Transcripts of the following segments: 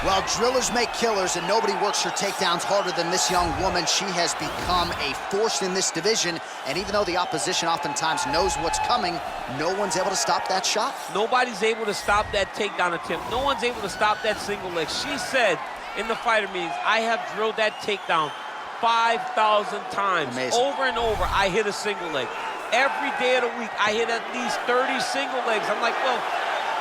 Well, drillers make killers, and nobody works her takedowns harder than this young woman. She has become a force in this division, and even though the opposition oftentimes knows what's coming, no one's able to stop that shot. Nobody's able to stop that takedown attempt. No one's able to stop that single leg. She said in the fighter meetings, I have drilled that takedown 5,000 times. Amazing. Over and over, I hit a single leg. Every day of the week, I hit at least 30 single legs. I'm like, well,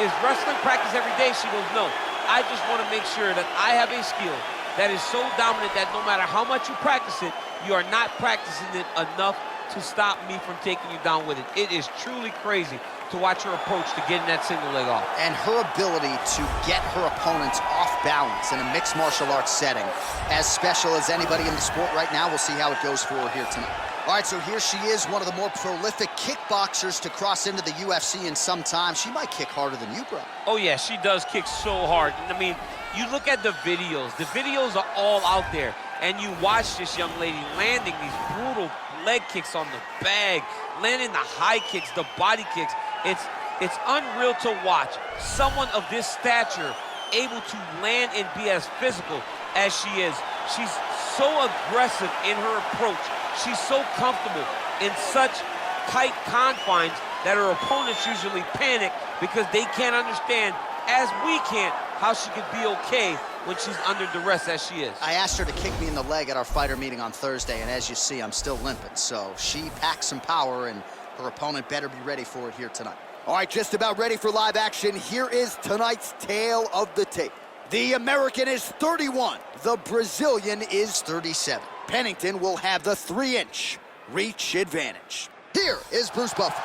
is wrestling practice every day? She goes, no. I just want to make sure that I have a skill that is so dominant that no matter how much you practice it, you are not practicing it enough to stop me from taking you down with it. It is truly crazy to watch her approach to getting that single leg off. And her ability to get her opponents off balance in a mixed martial arts setting, as special as anybody in the sport right now. We'll see how it goes for her here tonight. All right, so here she is, one of the more prolific kickboxers to cross into the UFC in some time. She might kick harder than you, bro. Oh, yeah, she does kick so hard. I mean, you look at the videos. The videos are all out there, and you watch this young lady landing these brutal leg kicks on the bag, landing the high kicks, the body kicks. It's unreal to watch someone of this stature able to land and be as physical as she is. She's so aggressive in her approach. She's so comfortable in such tight confines that her opponents usually panic because they can't understand, as we can't, how she could be okay when she's under duress as she is. I asked her to kick me in the leg at our fighter meeting on Thursday, and as you see, I'm still limping. So she packs some power, and her opponent better be ready for it here tonight. All right, just about ready for live action. Here is tonight's tale of the tape. The American is 31. The Brazilian is 37. Pennington will have the 3-inch reach advantage. Here is Bruce Buffer.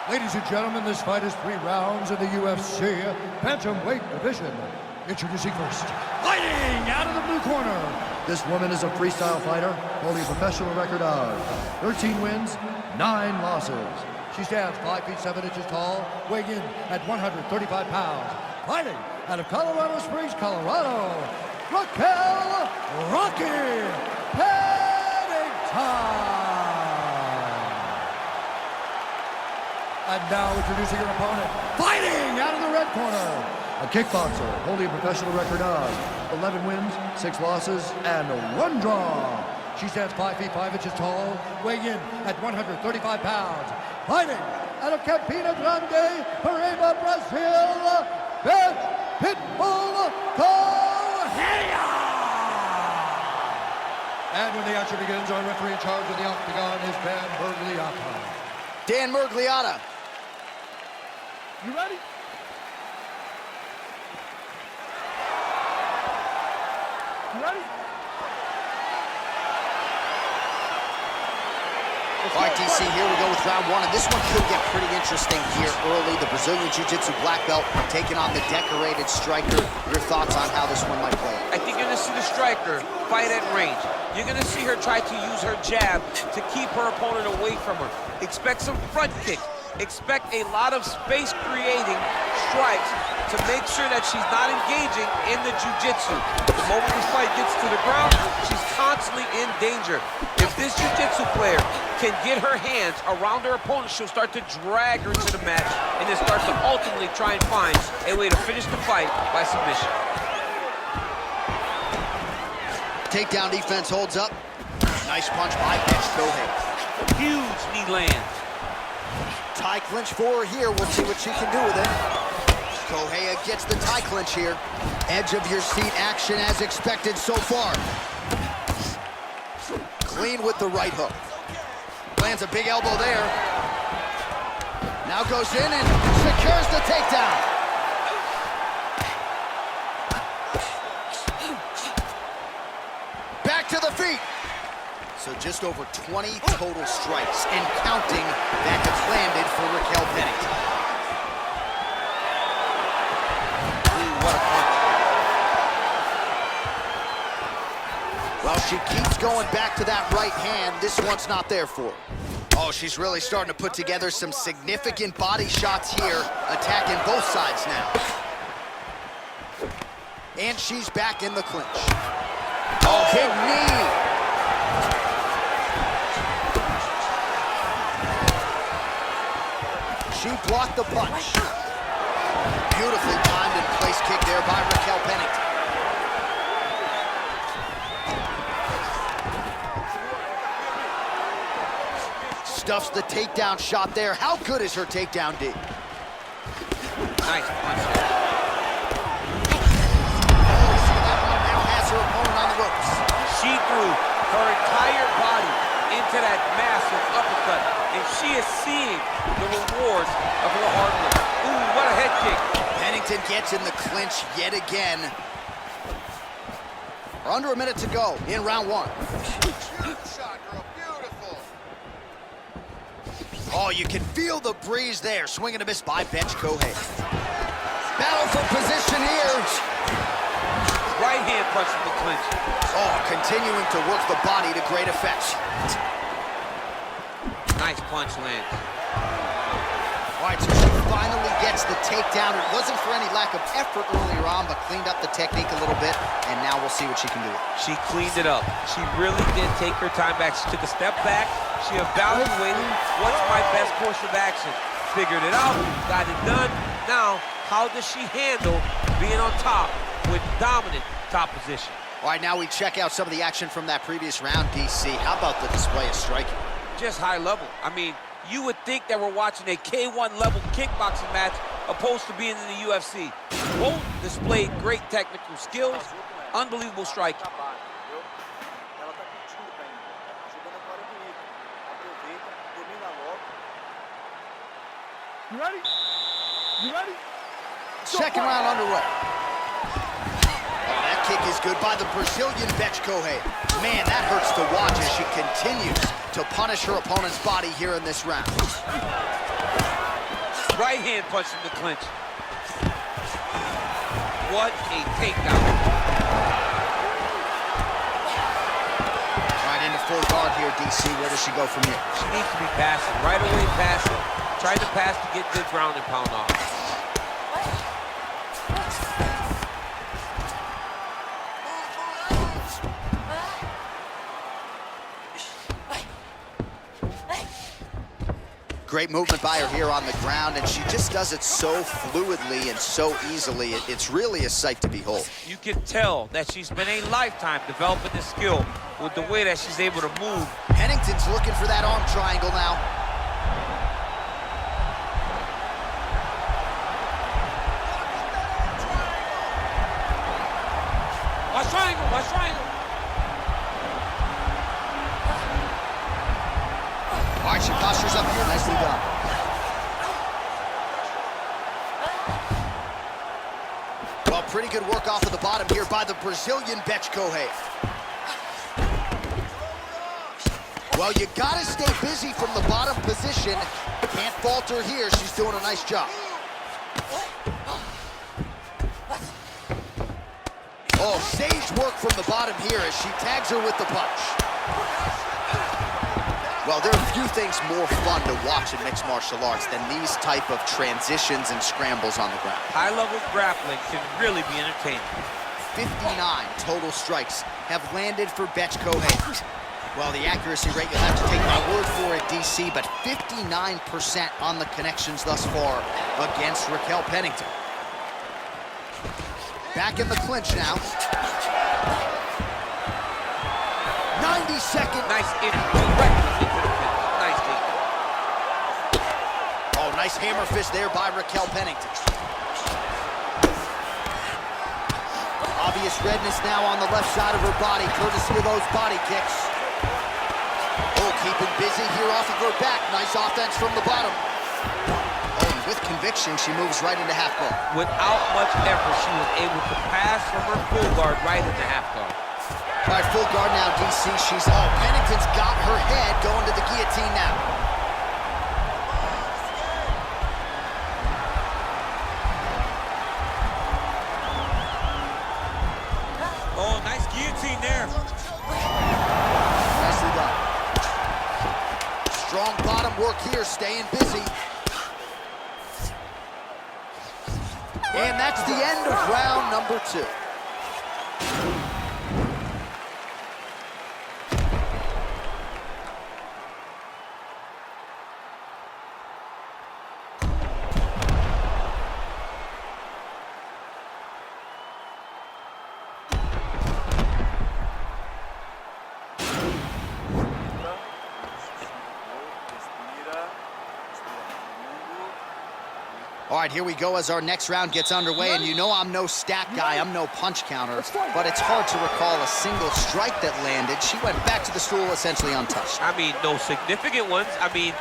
Ladies and gentlemen, this fight is 3 rounds in the UFC bantamweight division. Introducing first, fighting out of the blue corner. This woman is a freestyle fighter, holding a professional record of 13 wins, 9 losses. She stands 5 feet 7 inches tall, weighing in at 135 pounds. Fighting out of Colorado Springs, Colorado, Raquel Pennington. And now introducing her opponent, fighting out of the red corner, a kickboxer holding a professional record of 11 wins, 6 losses, and 1 draw. She stands 5 feet 5 inches tall, weighing in at 135 pounds. Fighting out of Campina Grande, Correia, Brazil, Bethe Correia. And when the action begins, our referee in charge of the octagon is Dan Mergliata. Dan Mergliata. You ready? You ready? All right, DC, here we go with round 1, and this one could get pretty interesting here early. The Brazilian Jiu-Jitsu black belt taking on the decorated striker. Your thoughts on how this one might play? I think you're going to see the striker fight at range. You're going to see her try to use her jab to keep her opponent away from her. Expect some front kicks. Expect a lot of space-creating strikes to make sure that she's not engaging in the jiu-jitsu. The moment this fight gets to the ground, she's constantly in danger. If this jiu-jitsu player can get her hands around her opponent, she'll start to drag her to the mat and then start to ultimately try and find a way to finish the fight by submission. Takedown defense holds up. Nice punch by Correia. Huge knee land. Tie clinch for her here. We'll see what she can do with it. Correia gets the tie clinch here. Edge of your seat action as expected so far. Clean with the right hook. Lands a big elbow there. Now goes in and secures the takedown. Back to the feet. So just over 20 total strikes and counting that have landed for Raquel Pennington. Ooh, what a punch. Well, she keeps going back to that right hand. This one's not there for her. Oh, she's really starting to put together some significant body shots here, attacking both sides now. And she's back in the clinch. Oh, big knee. She blocked the punch. Beautifully timed and place kick there by Raquel Pennington. stuffs the takedown shot there. How good is her takedown, D? Nice punch. Now has her opponent on the ropes. She threw her entire body into that massive uppercut, and she is seeing the rewards of her hard work. Ooh, what a head kick. Pennington gets in the clinch yet again. We're under a minute to go in round one. Shot, girl. Beautiful. Oh, you can feel the breeze there. Swing and a miss by Bethe. Battle for position here. Right hand punch from the clinch. Oh, continuing to work the body to great effect. Nice punch lands. All right, so she finally gets the takedown. It wasn't for any lack of effort earlier on, but cleaned up the technique a little bit, and now we'll see what she can do. She cleaned it up. She really did take her time back. She took a step back. She evaluated what's my best course of action. Figured it out, got it done. Now, how does she handle being on top with dominant top position? All right, now we check out some of the action from that previous round, DC. How about the display of striking? Just high level. I mean, you would think that we're watching a K1 level kickboxing match opposed to being in the UFC. Both displayed great technical skills, unbelievable striking. You ready? You ready? Second round underway. Oh, that kick is good by the Brazilian Bethe. Man, that hurts to watch as she continues to punish her opponent's body here in this round. Right hand punch from the clinch. What a takedown. Right into full guard here, DC. Where does she go from here? She needs to be passive. Right away passive. Try to pass to get good ground and pound off. Great movement by her here on the ground, and she just does it so fluidly and so easily. It's really a sight to behold. You can tell that she's been a lifetime developing this skill with the way that she's able to move. Pennington's looking for that arm triangle now. Watch triangle, watch triangle. All right, she postures up here. Nicely done. Well, pretty good work off of the bottom here by the Brazilian Bethe. Well, you gotta stay busy from the bottom position. Can't falter here. She's doing a nice job. Oh, sage work from the bottom here as she tags her with the punch. Well, there are a few things more fun to watch in mixed martial arts than these type of transitions and scrambles on the ground. High-level grappling can really be entertaining. 59 total strikes have landed for Bethe. Well, the accuracy rate, you'll have to take my word for it, DC, but 59% on the connections thus far against Raquel Pennington. Back in the clinch now. 90-second. Nice directly into the finish. Nice take. Oh, nice hammer fist there by Raquel Pennington. Obvious redness now on the left side of her body, courtesy of those body kicks. Oh, keeping busy here off of her back. Nice offense from the bottom. Oh, and with conviction, she moves right into half guard. Without much effort, she was able to pass from her full guard right into half guard. All right, full guard now, DC. Pennington's got her head going to the guillotine now. Oh, nice guillotine there. Nicely done. Strong bottom work here, staying busy. And that's the end of round number 2. All right, here we go as our next round gets underway, and you know I'm no stat guy, I'm no punch counter, but it's hard to recall a single strike that landed. She went back to the stool essentially untouched. I mean, no significant ones. I mean,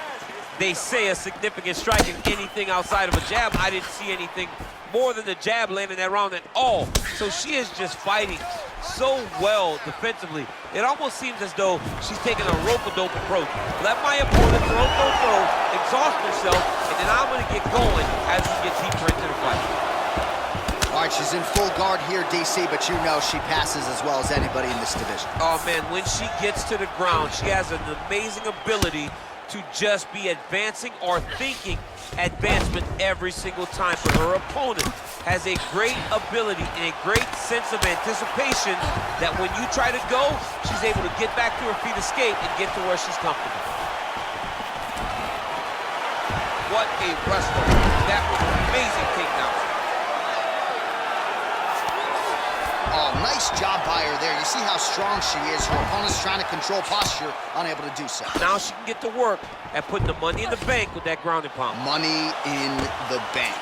they say a significant strike is anything outside of a jab. I didn't see anything more than the jab landing that round at all. So she is just fighting so well defensively. It almost seems as though she's taking a rope-a-dope approach. Let my opponent throw, exhaust herself, and then I'm gonna get going as we get deeper into the fight. All right, she's in full guard here, DC, but you know she passes as well as anybody in this division. Oh man, when she gets to the ground, she has an amazing ability to just be advancing or thinking advancement every single time. But her opponent has a great ability and a great sense of anticipation that when you try to go, she's able to get back to her feet, escape, and get to where she's comfortable. What a wrestler. That was an amazing takedown. Oh, nice job by her there. You see how strong she is. Her opponent's trying to control posture, unable to do so. Now she can get to work at putting the money in the bank with that ground and pound. Money in the bank.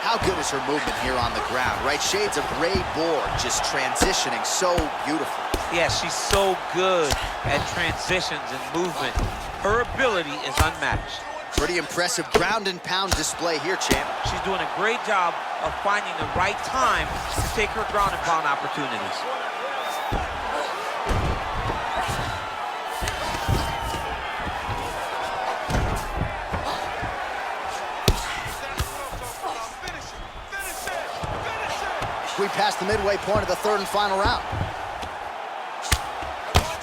How good is her movement here on the ground, right? Shades of gray board, just transitioning so beautiful. Yeah, she's so good at transitions and movement. Her ability is unmatched. Pretty impressive ground and pound display here, champ. She's doing a great job of finding the right time to take her ground and pound opportunities. We passed the midway point of the third and final round.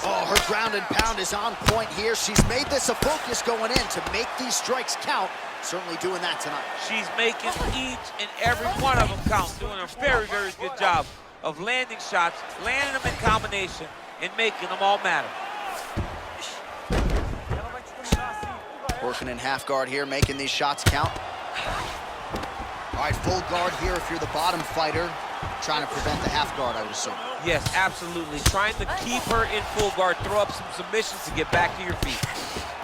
Oh, her ground and pound is on point here. She's made this a focus going in to make these strikes count. Certainly doing that tonight. She's making each and every one of them count, doing a very, very good job of landing shots, landing them in combination, and making them all matter. Working in half guard here, making these shots count. All right, full guard here if you're the bottom fighter. Trying to prevent the half guard, I would assume. Yes, absolutely. Trying to keep her in full guard, throw up some submissions to get back to your feet.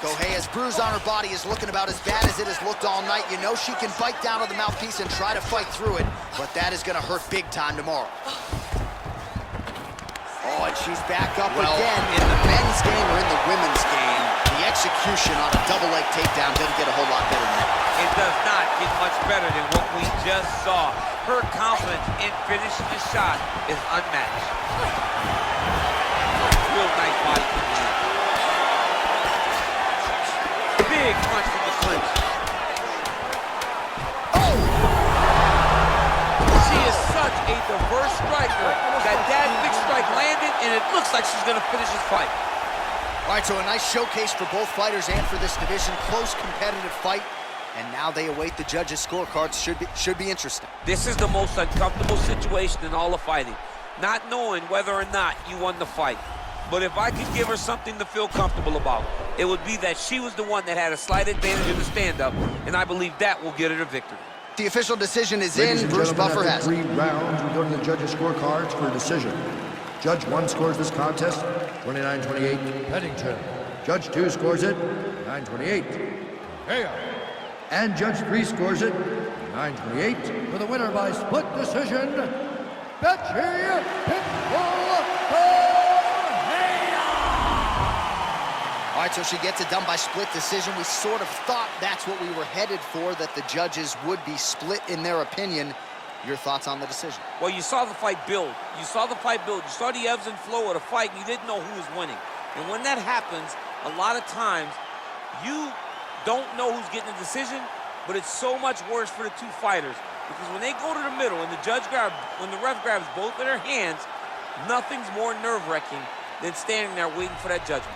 Correia's bruise on her body is looking about as bad as it has looked all night. You know she can bite down on the mouthpiece and try to fight through it, but that is going to hurt big time tomorrow. Oh, and she's back up again. In the men's game or in the women's game, the execution on a double leg takedown doesn't get a whole lot better than that. It does not get much better than what we just saw. Her confidence in finishing the shot is unmatched. Real nice body control. Big punch from the clinch. Oh! She is such a diverse striker that big strike landed, and it looks like she's going to finish this fight. All right, so a nice showcase for both fighters and for this division. Close, competitive fight. And now they await the judges' scorecards. Should be interesting. This is the most uncomfortable situation in all of fighting. Not knowing whether or not you won the fight. But if I could give her something to feel comfortable about, it would be that she was the one that had a slight advantage in the stand-up, and I believe that will get her the victory. The official decision is Ladies in. and Bruce gentlemen, Buffer after has 3 rounds, we go to the judges' scorecards for a decision. Judge 1 scores this contest 29-28 Pennington. Judge 2 scores it 9-28 Correia. And Judge 3 scores it 9-28 for the winner by split decision, Bethe. All right, so she gets it done by split decision. We sort of thought that's what we were headed for, that the judges would be split in their opinion. Your thoughts on the decision? Well, you saw the fight build. You saw the fight build. You saw the ebbs and flow of the fight, and you didn't know who was winning. And when that happens, a lot of times, you don't know who's getting the decision, but it's so much worse for the two fighters. Because when they go to the middle and when the ref grabs both of their hands, nothing's more nerve-wracking than standing there waiting for that judgment.